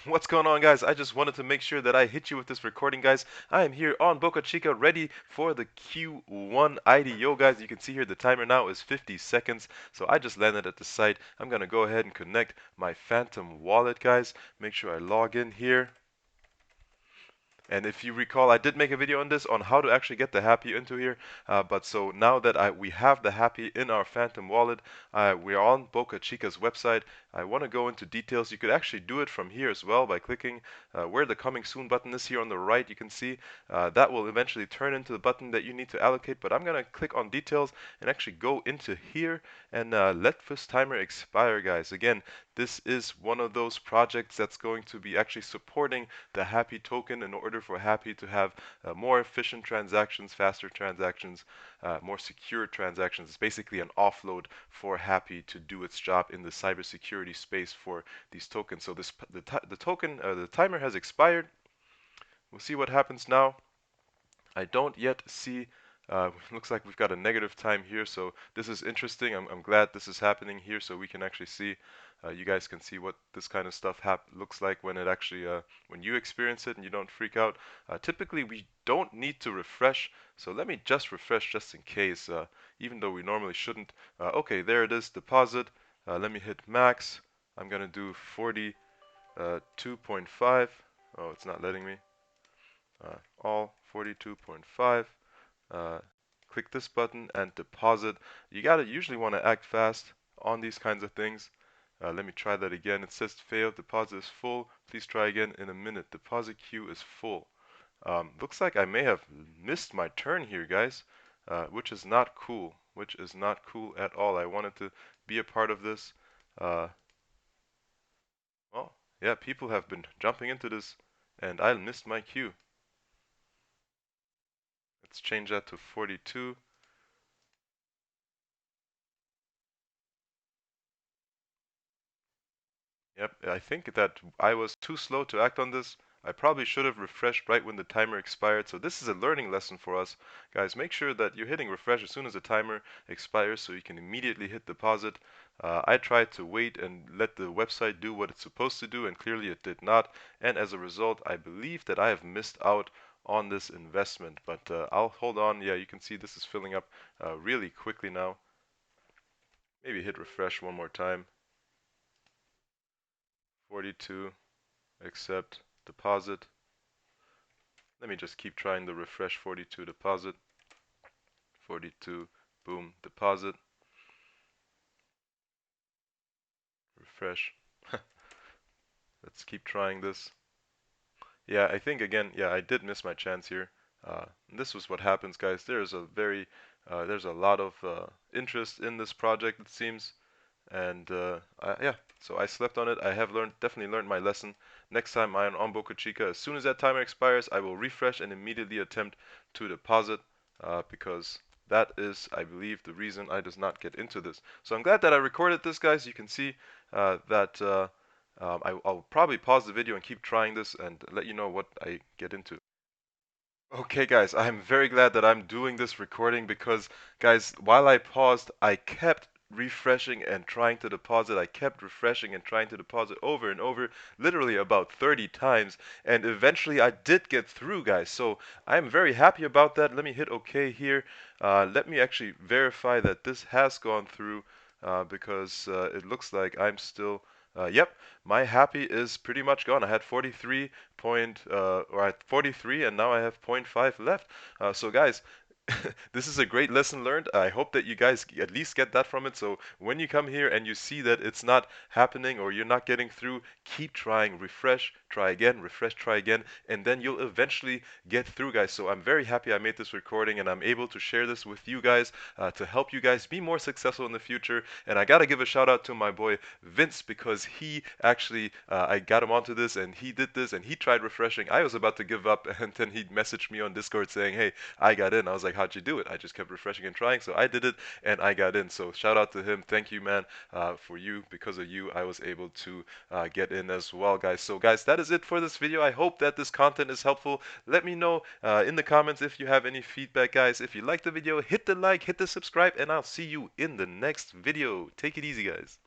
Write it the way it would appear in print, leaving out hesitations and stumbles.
What's going on, guys? I just wanted to make sure that I hit you with this recording, guys. I am here on BocaChica ready for the Q1 IDO, guys. You can see here the timer now is 50 seconds. So I just landed at the site. I'm going to go ahead and connect my Phantom wallet, guys. Make sure I log in here. And if you recall, I did make a video on this on how to actually get the Happy into here. But so now that we have the Happy in our Phantom wallet, we're on BocaChica's website. I want to go into details. You could actually do it from here as well by clicking where the Coming Soon button is here on the right. You can see that will eventually turn into the button that you need to allocate. But I'm going to click on details and actually go into here and let this timer expire, guys. Again, this is one of those projects that's going to be actually supporting the Happy token in order for Happy to have more efficient transactions, faster transactions, more secure transactions. It's basically an offload for Happy to do its job in the cybersecurity space for these tokens. So the timer has expired. We'll see what happens now. I don't yet see. Looks like we've got a negative time here, so this is interesting. I'm glad this is happening here, so we can actually see. You guys can see what this kind of stuff looks like when it actually when you experience it and you don't freak out. Typically, we don't need to refresh, so let me just refresh just in case, even though we normally shouldn't. Okay, there it is, deposit. Let me hit max. I'm gonna do 42.5. Oh, it's not letting me. All 42.5. Uh, click this button and deposit. You gotta usually want to act fast on these kinds of things. Let me try that again. It says failed. Deposit is full. Please try again in a minute. Deposit queue is full. Looks like I may have missed my turn here, guys, which is not cool. Which is not cool at all. I wanted to be a part of this. Uh, well, yeah, people have been jumping into this, and I missed my queue. Let's change that to 42. Yep, I think that I was too slow to act on this. I probably should have refreshed right when the timer expired. So this is a learning lesson for us. Guys, make sure that you're hitting refresh as soon as the timer expires so you can immediately hit deposit. I tried to wait and let the website do what it's supposed to do, and clearly it did not. And as a result, I believe that I have missed out on this investment. But I'll hold on. Yeah, you can see this is filling up really quickly now. Maybe hit refresh one more time. 42. Accept, deposit. Let me just keep trying the refresh 42 deposit. 42, boom, deposit. Refresh. Let's keep trying this. Yeah, I think again, yeah, I did miss my chance here. This was what happens, guys. There's a lot of interest in this project, it seems. And yeah, so I slept on it. I have definitely learned my lesson. Next time I am on BocaChica, as soon as that timer expires, I will refresh and immediately attempt to deposit because that is, I believe, the reason I does not get into this. So I'm glad that I recorded this, guys. You can see that I'll probably pause the video and keep trying this and let you know what I get into. Okay, guys, I'm very glad that I'm doing this recording because, guys, while I paused, I kept refreshing and trying to deposit. I kept refreshing and trying to deposit over and over, literally about 30 times, and eventually I did get through, guys. So I'm very happy about that. Let me hit OK here. Let me actually verify that this has gone through because it looks like I'm still. Yep, my happy is pretty much gone. I had 43 or at 43 and now I have zero point 0.5 left. So guys, this is a great lesson learned. I hope that you guys at least get that from it. So when you come here and you see that it's not happening or you're not getting through, keep trying, refresh, try again, refresh, try again, and then you'll eventually get through, guys. So I'm very happy I made this recording and I'm able to share this with you guys to help you guys be more successful in the future. And I gotta give a shout out to my boy Vince because he actually I got him onto this and he did this and he tried refreshing. I was about to give up and then he messaged me on Discord saying, "Hey, I got in." I was like, "How'd you do it?" I just kept refreshing and trying, so I did it and I got in. So shout out to him. Thank you, man. For you, because of you, I was able to get in as well, guys. So guys, that is it for this video. I hope that this content is helpful. Let me know in the comments if you have any feedback, guys. If you liked the video, hit the like, hit the subscribe, and I'll see you in the next video. Take it easy, guys.